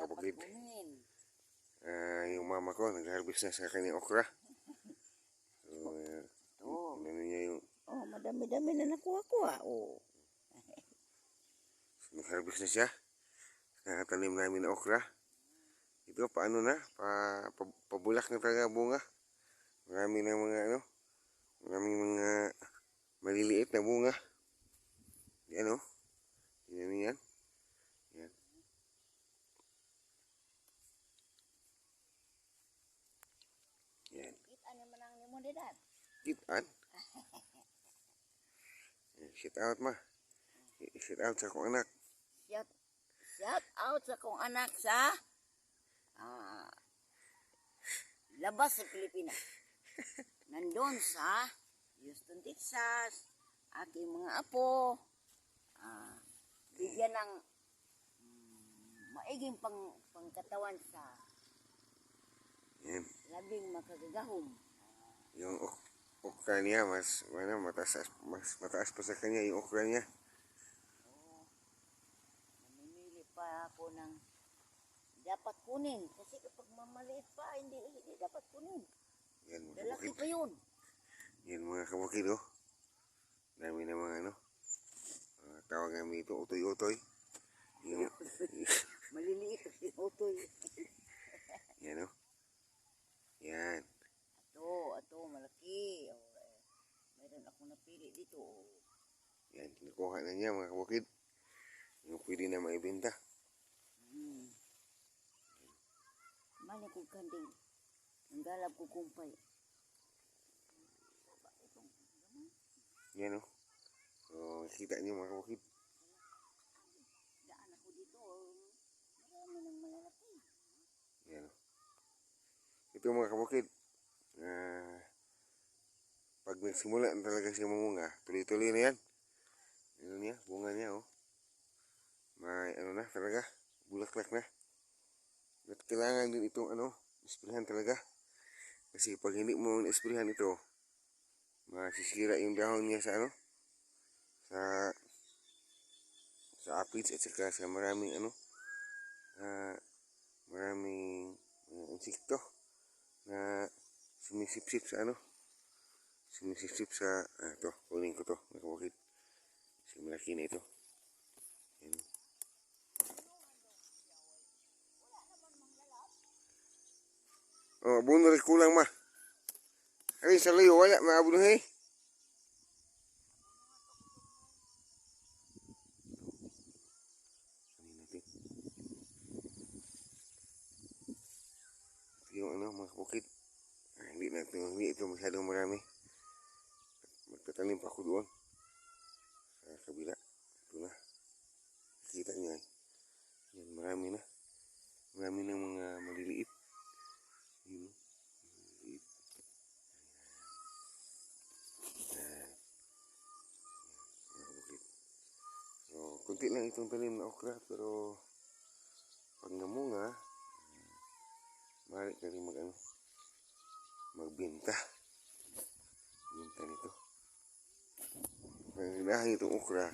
kabukid. Yung mama ko nag-harvest na sa kanyang okra. So, ano niya yung... Oh, madami-dami na nakuha-kuha. Oh. So, nag-harvest na siya. Nakatanim namin na okra. Ito, paano na? Pabulak na talaga bunga. Marami na mga ano. Maraming mga maliliit na bunga. Yan o. Yan yan. Yan. Yan. Kitaan naman ang limonidad. Kitaan? Shout out ma. Shout out sa akong anak. Shout out sa kong anak sa labas sa Pilipinas. Nandun sa Houston, Texas. Aking mga apo. Bigyan ng maiging pangkatawan sa Yan. labing makagagahom. Yung okra niya mas mataas pa sa kanya yung okra niya. Namimili pa ako ng dapat kunin. Kasi kapag mamaliit pa, hindi dapat kunin. Yan mga Lalaki kabukid. pa yun. Yan mga kabukid oh. Dami na mga ano. Tawag namin ito utoy-utoy. Yung, Maliliit kasi utoy. yan oh. Yan. Ito, malaki. Meron akong napili dito. Yan. Nakuha na niya mga kabukid. Yung pwede na maibenta. Mani kong kanding. Ang galab ko kumpay. Yan oh. So, kita niyo mga kabukid. Daan ako dito. Marami ng malalaki. Yan oh. Ito mga kabukid. Pag nagsimula na talaga siya mamunga, tuloy-tuloy na yan. Ano niya, bunga niya oh. May ano na talaga, bulaklak na. At kailangan din itong ano, isprehan talaga. Kasi pag hindi mo isprehan ito, masisira yung dahon niya sa ano, sa aphids at saka sa maraming ano, maraming insekto na sumisipsip sa ano, sumisipsip sa ito, kunin ko to mga kabukid. Kasi malaki na ito. Yan. Oh, buno rin kulang ma. Ay, sa layo, wala, maabuno eh. Yung ano, mga kabukid. Hindi ito masyadong marami. Magtatanim pa ako doon. Sa kabila. Ito na. Kita niyo ay. Yan, marami na. Marami na mga maliliit. Yun. Maliliit. Yan. Mga kabukid. So, kunti lang itong tanim na okra. Pero, pag namunga, maaari ka rin magbenta. Benta nito. Pag itong okra,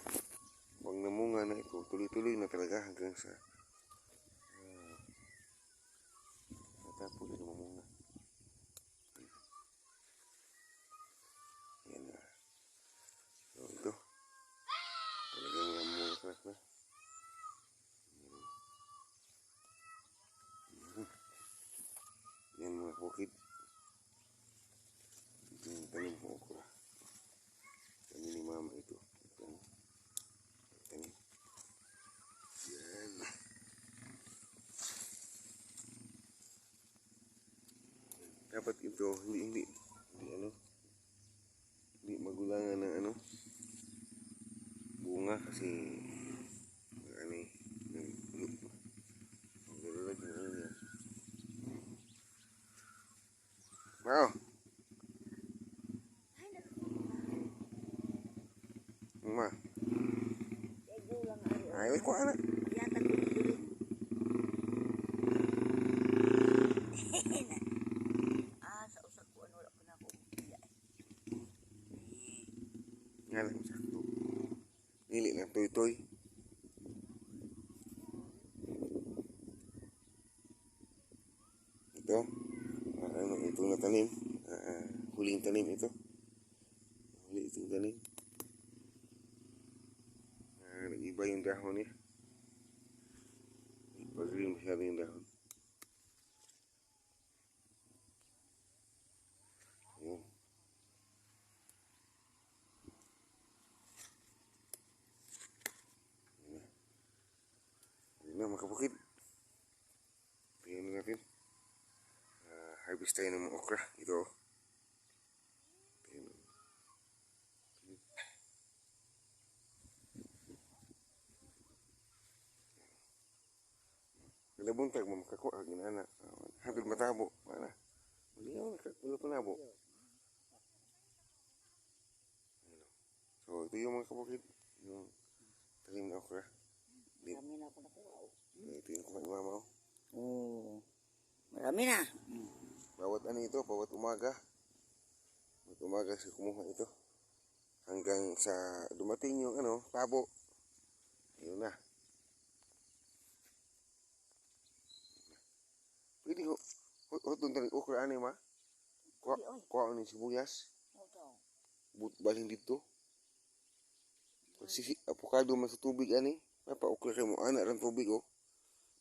pag namunga na ito, tuloy-tuloy na talaga hanggang sa natapos na mamunga. Yan na. So ito, talagang namunga na. Yan mga kabukid. Ito yung tanim ko okra. Tanim ni mama ito. Tanim. Yan. Dapat ito hindi magulangan ng ano bunga kasi ano eh maglalagay ng ano yan. Wow. Ma. Ay, ko anak. Sa usap ko ano wala ko na ako. Nga lang sakto. Dili na toy-toy. tanim. Huling tanim ito. Huli itong tanim. Nag-iba yung dahon niya. Pag-green masyado yung dahon. Ayan. Ayan na mga kabukid. Tingnan na natin. Harvest tayo ng mga okra. Ito. Tingnan. Kada buntag mo makakuha ginana. Hapit matabo. Mana? Maliyaw na wala panabo. So ito yung mga kabukid. Yung talim na okra. Marami na ako nakuha. Ito yung kumain mama. Oh. Marami na. Bawat ano ito, bawat umaga. Bawat umaga siya kumuha ito. Hanggang sa dumating yung ano, tabo. Ayun na. Pwede ko. Hutong tanig okra ani ma. Kuha ni sibuyas. Balhin dito. Sisi apokado man sa tubig ani. Mapa okra kay mo ana ran tubig oh.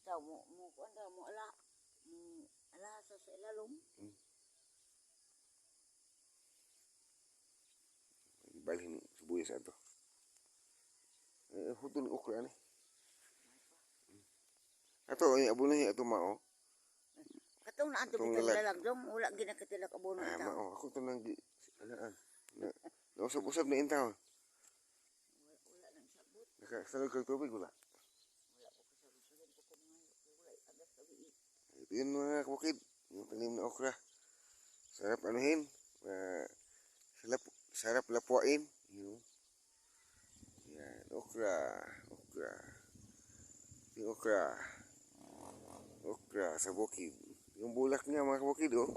Daw mo kuanda mo ala. Ala sa ilalom. Balhin sibuyas ato. Hutong okra ani. Ato ay abunay ato mao. Katong naan to Katong bitang lalag. lalagdom, wala ginakatilak abono itaw. Mao ako to nang anaan. Nausap-usap na intaw. Wala nang sabot. Nakasalog kag tubig wala. Wala ko kasabot ko kung wala agas tabi. Ito yun mga kabukid. Yung tanim na okra. Sarap anuhin. Sarap lapuain. Yan. Okra. Okra. Yung okra. Okra sa bukid. Yung bulak niya mga kabukid oh.